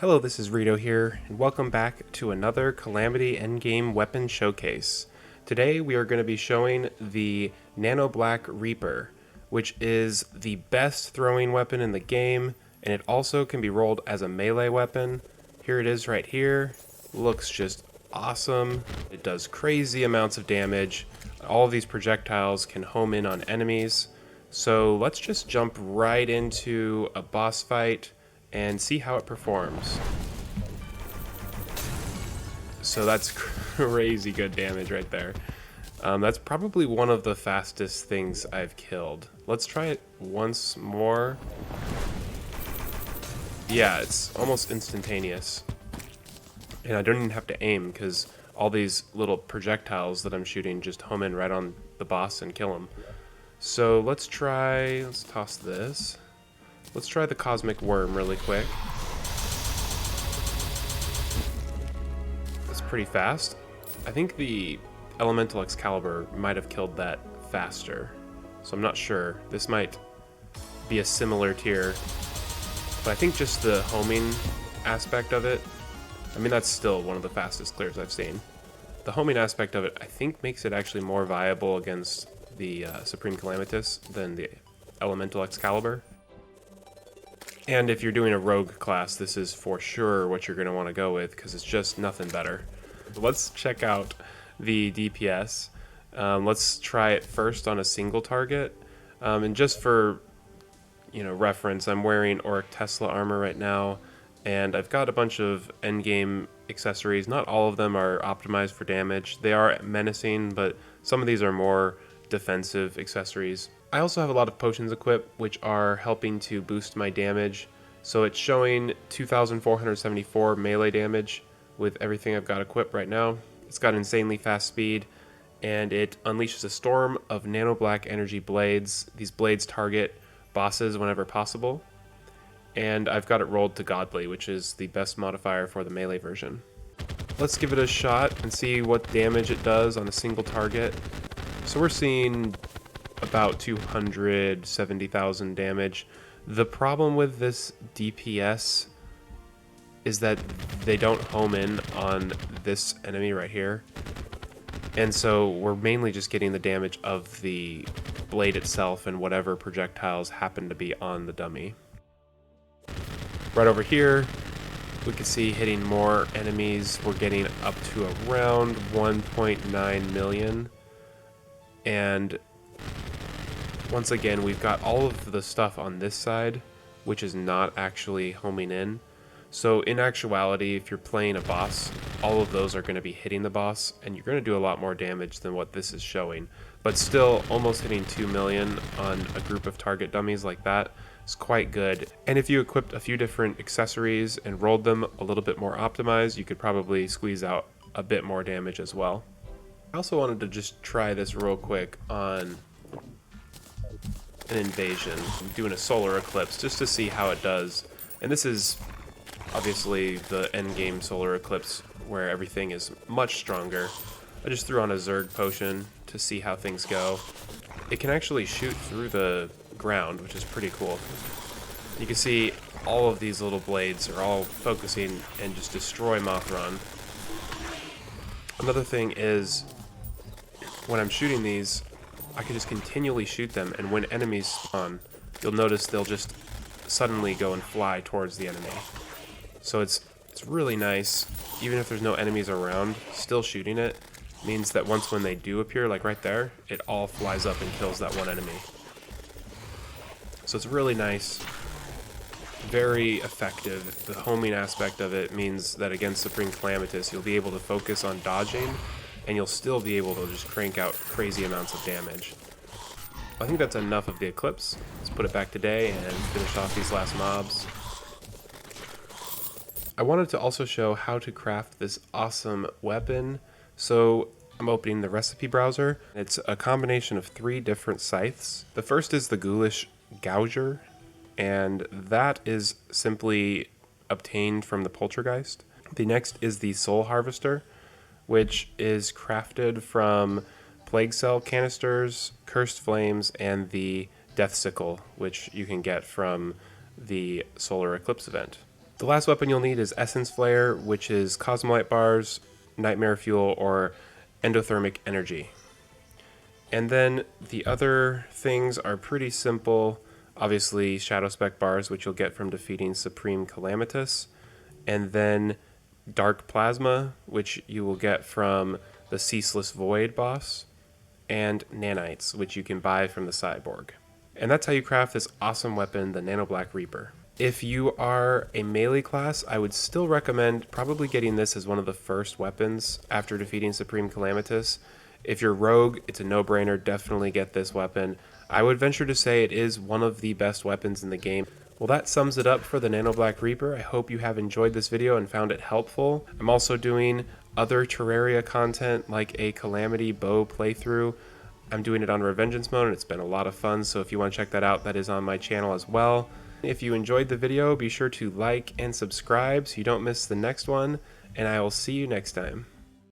Hello, this is Ritto here, and welcome back to another Calamity Endgame weapon showcase. Today we are going to be showing the Nanoblack Reaper, which is the best throwing weapon in the game, and it also can be rolled as a melee weapon. Here it is right here. Looks just awesome. It does crazy amounts of damage. All of these projectiles can home in on enemies. So let's just jump right into a boss fight and see how it performs. So that's crazy good damage right there. That's probably one of the fastest things I've killed. Let's try it once more. Yeah, it's almost instantaneous. And I don't even have to aim because all these little projectiles that I'm shooting just home in right on the boss and kill him. So let's toss this. Let's try the Cosmic Worm really quick. It's pretty fast. I think the Elemental Excalibur might have killed that faster, so I'm not sure. This might be a similar tier, but I think just the homing aspect of it, I mean, that's still one of the fastest clears I've seen. The homing aspect of it, I think, makes it actually more viable against the Supreme Calamitas than the Elemental Excalibur. And if you're doing a rogue class, this is for sure what you're going to want to go with, because it's just nothing better. Let's check out the DPS. Let's try it first on a single target. And just for reference, I'm wearing Auric Tesla armor right now, and I've got a bunch of endgame accessories. Not all of them are optimized for damage. They are menacing, but some of these are more defensive accessories. I also have a lot of potions equipped, which are helping to boost my damage. So it's showing 2,474 melee damage with everything I've got equipped right now. It's got insanely fast speed, and it unleashes a storm of Nanoblack energy blades. These blades target bosses whenever possible. And I've got it rolled to Godly, which is the best modifier for the melee version. Let's give it a shot and see what damage it does on a single target. So we're seeing about 270,000 damage. The problem with this DPS is that they don't home in on this enemy right here. And so we're mainly just getting the damage of the blade itself and whatever projectiles happen to be on the dummy. Right over here, we can see hitting more enemies. We're getting up to around 1.9 million. And once again, we've got all of the stuff on this side, which is not actually homing in. So in actuality, if you're playing a boss, all of those are going to be hitting the boss, and you're going to do a lot more damage than what this is showing. But still, almost hitting 2 million on a group of target dummies like that is quite good. And if you equipped a few different accessories and rolled them a little bit more optimized, you could probably squeeze out a bit more damage as well. I also wanted to just try this real quick on an invasion. I'm doing a solar eclipse just to see how it does. And this is obviously the endgame solar eclipse where everything is much stronger. I just threw on a Zerg potion to see how things go. It can actually shoot through the ground, which is pretty cool. You can see all of these little blades are all focusing and just destroy Mothron. Another thing is, when I'm shooting these, I can just continually shoot them, and when enemies spawn, you'll notice they'll just suddenly go and fly towards the enemy. So it's really nice. Even if there's no enemies around, still shooting it means that when they do appear, like right there, it all flies up and kills that one enemy. So it's really nice, very effective. The homing aspect of it means that against Supreme Calamitas, you'll be able to focus on dodging, and you'll still be able to just crank out crazy amounts of damage. I think that's enough of the Eclipse. Let's put it back today and finish off these last mobs. I wanted to also show how to craft this awesome weapon. So I'm opening the recipe browser. It's a combination of 3 different scythes. The first is the Ghoulish Gouger, and that is simply obtained from the Poltergeist. The next is the Soul Harvester, which is crafted from Plague Cell canisters, Cursed Flames, and the Death Sickle, which you can get from the Solar Eclipse event. The last weapon you'll need is Essence Flayer, which is Cosmolite Bars, Nightmare Fuel, or Endothermic Energy. And then the other things are pretty simple. Obviously, Shadow Spec Bars, which you'll get from defeating Supreme Calamitas, and then Dark Plasma, which you will get from the Ceaseless Void boss, and Nanites, which you can buy from the Cyborg. And that's how you craft this awesome weapon, the Nanoblack Reaper. If you are a melee class, I would still recommend probably getting this as one of the first weapons after defeating Supreme Calamitas. If you're rogue, it's a no-brainer, definitely get this weapon. I would venture to say it is one of the best weapons in the game. Well, that sums it up for the Nanoblack Reaper. I hope you have enjoyed this video and found it helpful. I'm also doing other Terraria content like a Calamity bow playthrough. I'm doing it on Revengeance Mode and it's been a lot of fun, so if you want to check that out, that is on my channel as well. If you enjoyed the video, be sure to like and subscribe so you don't miss the next one, and I will see you next time.